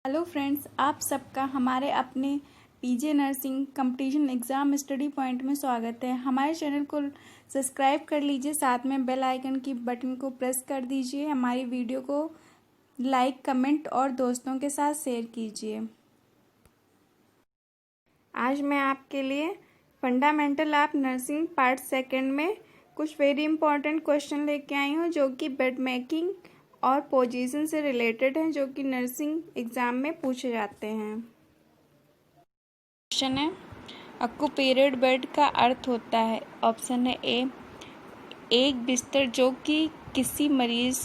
Hello friends, आप सबका हमारे अपने PJ nursing competition exam study point में स्वागत है। हमारे चैनल को सब्सक्राइब कर लीजिए, साथ में बेल आइकन की बटन को प्रेस कर दीजिए। हमारी वीडियो को लाइक, कमेंट और दोस्तों के साथ शेयर कीजिए। आज मैं आपके लिए fundamental of nursing part second में कुछ वेरी इंपॉर्टेंट क्वेश्चन लेके आई हूँ, जो कि बेड मेकिंग और पोजीशन से रिलेटेड हैं, जो कि नर्सिंग एग्जाम में पूछे जाते हैं। क्वेश्चन है, ऑक्यूपेटेड बेड का अर्थ होता है। ऑप्शन है ए, एक बिस्तर जो कि किसी मरीज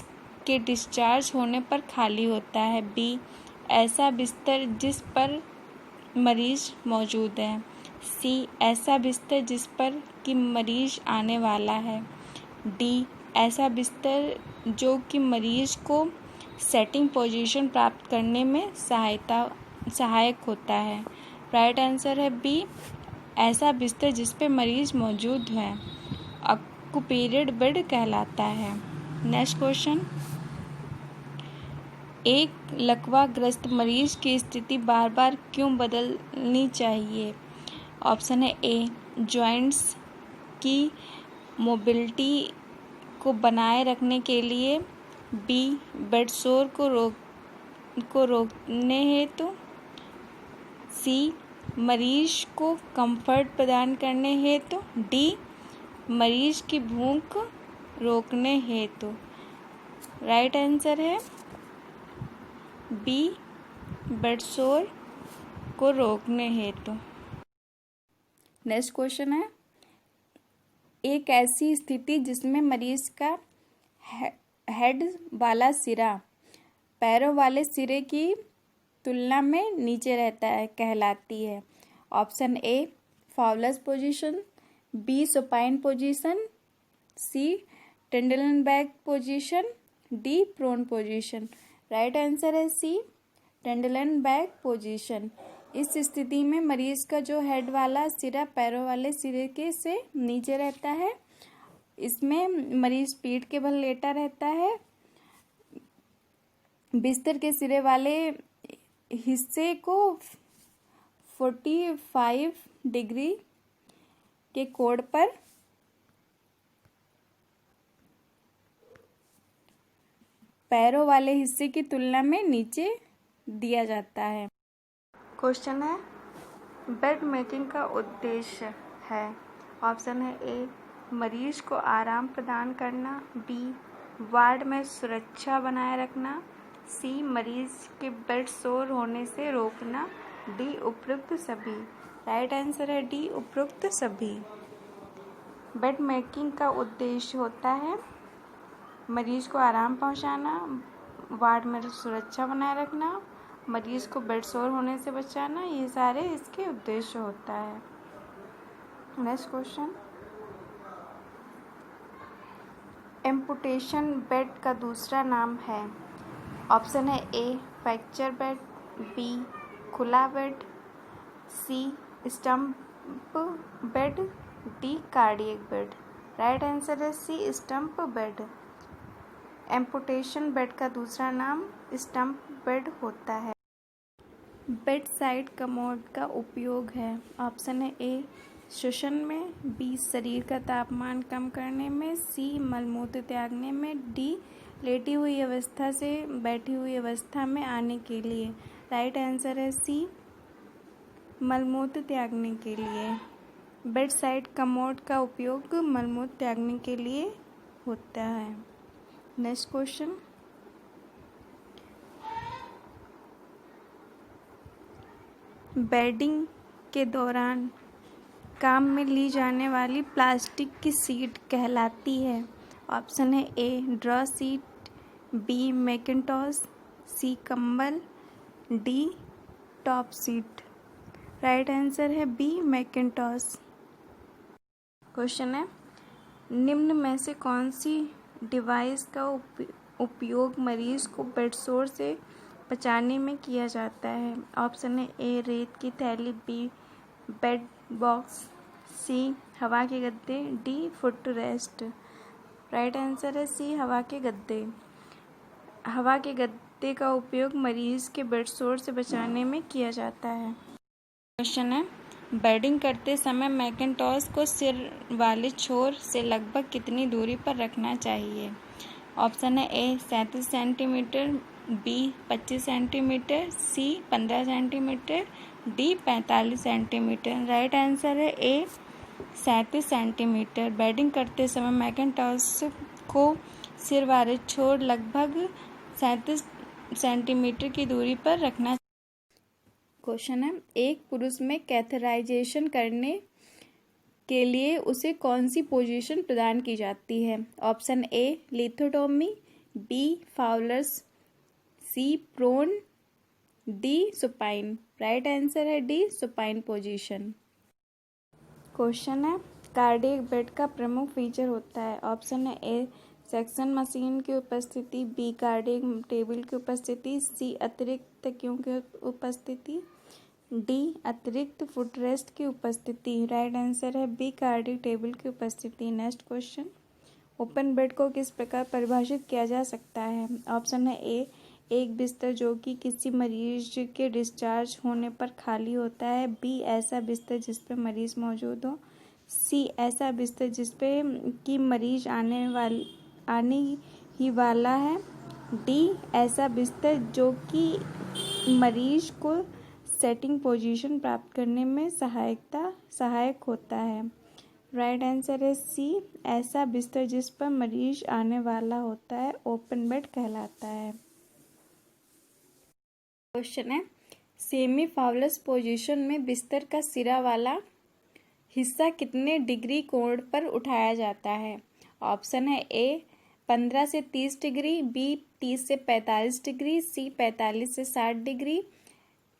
के डिस्चार्ज होने पर खाली होता है। बी, ऐसा बिस्तर जिस पर मरीज मौजूद है। सी, ऐसा बिस्तर जिस पर कि मरीज आने वाला है। डी, ऐसा बिस्तर जो कि मरीज को सेटिंग पोजीशन प्राप्त करने में सहायक होता है। राइट आंसर है बी, ऐसा बिस्तर जिस पे मरीज मौजूद है ऑक्यूपेटेड बेड कहलाता है। नेक्स्ट क्वेश्चन, एक लकवाग्रस्त मरीज की स्थिति बार बार क्यों बदलनी चाहिए। ऑप्शन है ए, जॉइंट्स की मोबिलिटी को बनाए रखने के लिए। बी, बेड सोर को रोकने हेतु। सी, मरीज को कंफर्ट प्रदान करने हेतु। डी, मरीज की भूख रोकने हेतु। राइट आंसर है बी, बेड सोर को रोकने हेतु। नेक्स्ट क्वेश्चन है, एक ऐसी स्थिति जिसमें मरीज का हेड वाला सिरा पैरों वाले सिरे की तुलना में नीचे रहता है कहलाती है। Option A, Fowler's position. B, supine position. C, Trendelenburg position. D, prone position. Right answer है सी, टेंडलन बैक पोजीशन। इस स्थिति में मरीज का जो हेड वाला सिरा पैरों वाले सिरे के से नीचे रहता है। इसमें मरीज पीठ के बल लेटा रहता है। बिस्तर के सिरे वाले हिस्से को 45 डिग्री के कोण पर पैरों वाले हिस्से की तुलना में नीचे दिया जाता है। क्वेश्चन है, बेड मेकिंग का उद्देश्य है। ऑप्शन है ए, मरीज को आराम प्रदान करना। बी, वार्ड में सुरक्षा बनाए रखना। सी, मरीज के बेड सोर होने से रोकना। डी, उपरोक्त सभी। राइट आंसर है डी, उपरोक्त सभी। बेड मेकिंग का उद्देश्य होता है मरीज को आराम पहुंचाना, वार्ड में सुरक्षा बनाए रखना, मरीज को बेड सोर होने से बचाना, ये सारे इसके उद्देश्य होता है। नेक्स्ट क्वेश्चन, एम्पुटेशन बेड का दूसरा नाम है। ऑप्शन है ए, फ्रैक्चर बेड। बी, खुला bed. C, stump bed. D, cardiac bed. Right answer है C, stump bed. Amputation bed का दूसरा नाम स्टंप बेड होता है। बेड साइड कमोड का उपयोग है। ऑप्शन है ए, श्वसन में। बी, शरीर का तापमान कम करने में। सी, मलमूत्र त्यागने में। डी, लेटी हुई अवस्था से बैठी हुई अवस्था में आने के लिए। राइट आंसर है सी, मलमूत्र त्यागने के लिए। बेड साइड कमोड का उपयोग मलमूत्र त्यागने के लिए होता है। नेक्स्ट क्वेश्चन, बेडिंग के दौरान काम में ली जाने वाली प्लास्टिक की सीट कहलाती है। ऑप्शन है A, draw sheet. B, mackintosh. C, कंबल। D, top sheet. Right answer है बी, मैकिंटॉश। क्वेश्चन है, निम्न में से कौन सी डिवाइस का उपयोग मरीज को बेड सोर से बचाने में किया जाता है। ऑप्शन है ए, रेत की थैली। B, bed box. सी, हवा के गद्दे। D, foot rest. Right answer है सी, हवा के गद्दे। हवा के गद्दे का उपयोग मरीज के बेड सोर से बचाने में किया जाता है। क्वेश्चन है, बेडिंग करते समय मैकिन्टॉश को सिर वाले छोर से लगभग कितनी दूरी पर रखना चाहिए? ऑप्शन है ए 37 सेंटीमीटर, बी 25 सेंटीमीटर, सी 15 centimetre, D 45 centimetre. Right answer है ए 37 सेंटीमीटर। बेडिंग करते समय मैकिन्टॉश को सिर वाले छोर लगभग 37 सेंटीमीटर की दूरी पर रखना। क्वेश्चन है, एक पुरुष में कैथेराइजेशन करने के लिए उसे कौन सी पोजीशन प्रदान की जाती है? Option A lithotomy, B Fowler's, C prone, D supine. Right answer है डी सुपाइन पोजीशन। क्वेश्चन है, कार्डियक बेड का प्रमुख फीचर होता है। ऑप्शन है ए सेक्शन मशीन की उपस्थिति, बी कार्डियक टेबल की उपस्थिति, सी अतिरिक्त तकियों की उपस्थिति, डी अतिरिक्त फुटरेस्ट की उपस्थिति। राइट आंसर है बी कार्डियक टेबल की उपस्थिति। नेक्स्ट क्वेश्चन, ओपन बेड को किस प्रकार परिभाषित किया जा सकता है? ऑप्शन है ए एक बिस्तर जो कि किसी मरीज के डिस्चार्ज होने पर खाली होता है, बी ऐसा बिस्तर जिस पे मरीज मौजूद हो, सी ऐसा बिस्तर जिस पे कि मरीज आने ही वाला है, डी ऐसा बिस्तर जो कि मरीज को सेटिंग पोजीशन प्राप्त करने में सहायक होता है। राइट आंसर है सी ऐसा बिस्तर जिस पर मरीज आने वाला होता है ओपन बेड कहलाता है। क्वेश्चन है, सेमी फाउलस पोजीशन में बिस्तर का सिरा वाला हिस्सा कितने डिग्री कोण पर उठाया जाता है? ऑप्शन है ए 15 से 30 डिग्री, बी 30 से 45 डिग्री, सी 45 से 60 डिग्री,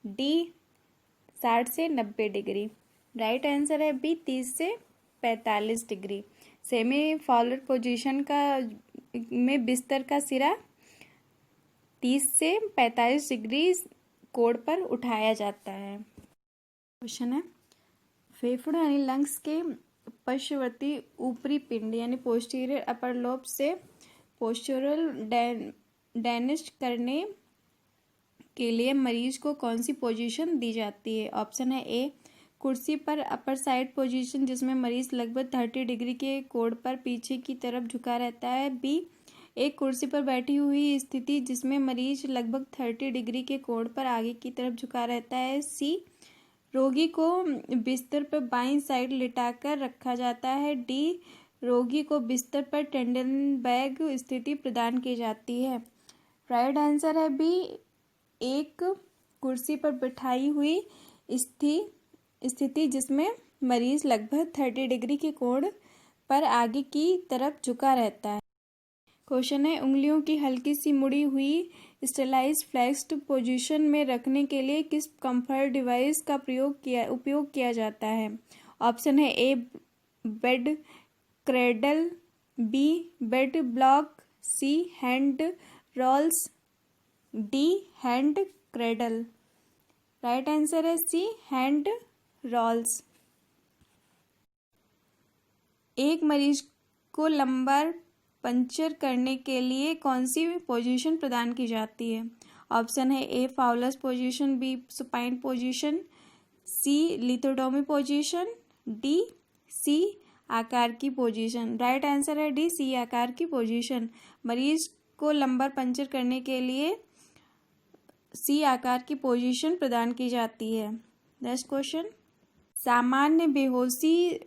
डी 60 से 90 डिग्री। राइट आंसर है बी 30 से 45 डिग्री। सेमी फाउलर पोजीशन में बिस्तर का सिरा 30 से 45 डिग्री कोण पर उठाया जाता है। क्वेश्चन है, फेफड़ों यानी लंग्स के पश्चवर्ती ऊपरी पिंड यानी पोस्टीरियर अपर लोब से पोस्चरल डैनिश करने के लिए मरीज को कौन सी पोजीशन दी जाती है? ऑप्शन है ए कुर्सी पर अपर साइड पोजीशन जिसमें मरीज लगभग 30 डिग्री के कोण पर पीछे की तरफ झुका रहता है, बी एक कुर्सी पर बैठी हुई स्थिति जिसमें मरीज लगभग 30 डिग्री के कोण पर आगे की तरफ झुका रहता है, सी रोगी को बिस्तर पर बाईं साइड लिटाकर रखा जाता है, डी रोगी को बिस्तर पर टेंडनबर्ग स्थिति प्रदान की जाती है। राइट आंसर है बी एक कुर्सी पर बिठाई हुई स्थिति जिसमें मरीज लगभग 30 डिग्री के कोण पर आगे की तरफ झुका रहता है। क्वेश्चन है, उंगलियों की हल्की सी मुड़ी हुई स्टेलाइज फ्लेक्स्ड पोजीशन में रखने के लिए किस कंफर्ट डिवाइस का उपयोग किया जाता है? ऑप्शन है A bed cradle, B bed block, C hand rolls, D hand cradle. Right answer है सी हैंड रोल्स। एक मरीज को लंबार पंचर करने के लिए कौन सी पोजीशन प्रदान की जाती है? ऑप्शन है A Fowler's position, B supine position, C lithotomy position, D C आकार की पोजीशन। राइट आंसर है डी सी आकार की पोजीशन। मरीज को लंबार पंचर करने के लिए सी आकार की पोजीशन प्रदान की जाती है। नेक्स्ट क्वेश्चन, सामान्य बेहोशी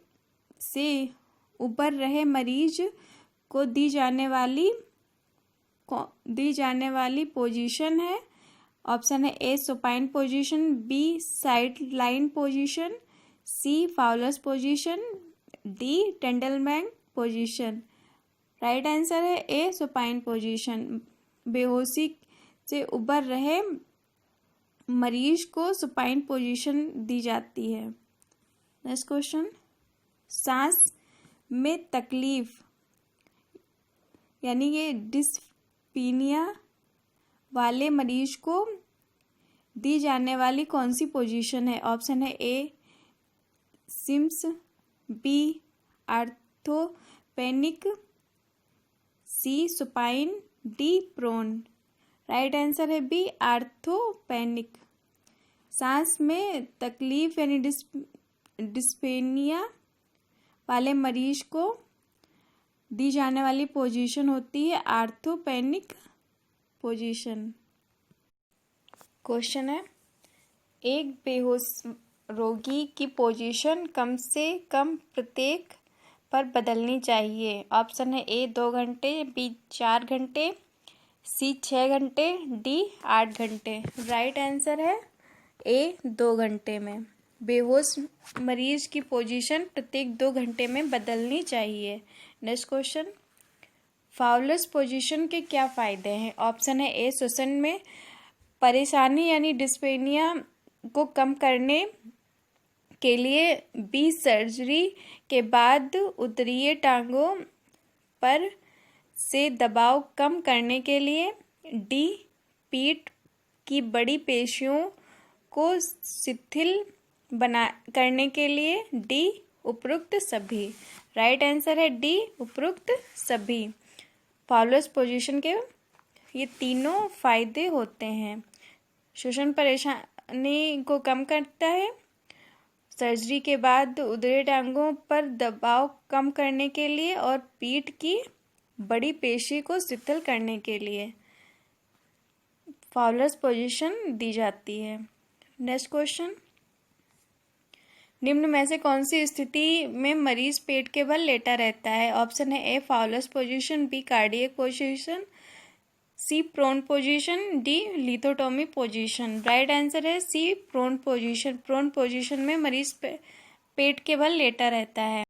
से उबर रहे मरीज को दी जाने वाली पोजीशन है। ऑप्शन है A supine position, B side line position, C Fowler's position, D Trendelenburg position. Right answer है ए सुपाइन पोजीशन। बेहोशी से उबर रहे मरीज को सुपाइन पोजीशन दी जाती है। नेक्स्ट क्वेश्चन, सांस में तकलीफ यानी ये डिस्पीनिया वाले मरीज को दी जाने वाली कौन सी पोजीशन है? ऑप्शन है A Sims, B orthopneic, C supine, D prone. Right answer है बी, आर्थोपेनिक। सांस में तकलीफ यानी डिस्पेनिया वाले मरीज को दी जाने वाली पोजीशन होती है आर्थोपेनिक पोजीशन। क्वेश्चन है, एक बेहोश रोगी की पोजीशन कम से कम प्रत्येक पर बदलनी चाहिए। ऑप्शन है ए 2 घंटे, बी 4 घंटे, सी 6 घंटे, डी 8 घंटे। राइट आंसर है ए 2 घंटे में। बेहोश मरीज की पोजीशन प्रत्येक 2 घंटे में बदलनी चाहिए। नेक्स्ट क्वेश्चन, फाउलस पोजीशन के क्या फायदे हैं? ऑप्शन है ए श्वसन में परेशानी यानी डिस्पेनिया को कम करने के लिए, बी सर्जरी के बाद उत्तरीय टांगों पर से दबाव कम करने के लिए, डी पीठ की बड़ी पेशियों को शिथिल करने के लिए, डी उपरोक्त सभी। राइट आंसर है डी उपरोक्त सभी। फाउलस पोजीशन के ये तीनों फायदे होते हैं। श्वसन परेशानी को कम करता है, सर्जरी के बाद उदरी टांगों पर दबाव कम करने के लिए, और पीठ की बड़ी पेशी को शिथिल करने के लिए फाउलस पोजीशन दी जाती है। नेक्स्ट क्वेश्चन, निम्न में से कौन सी स्थिति में मरीज पेट के बल लेटा रहता है? ऑप्शन है A Fowler's position, B cardiac position, C prone position, D lithotomy position. Right answer है C prone position. Prone position में मरीज पेट के बल लेटा रहता है।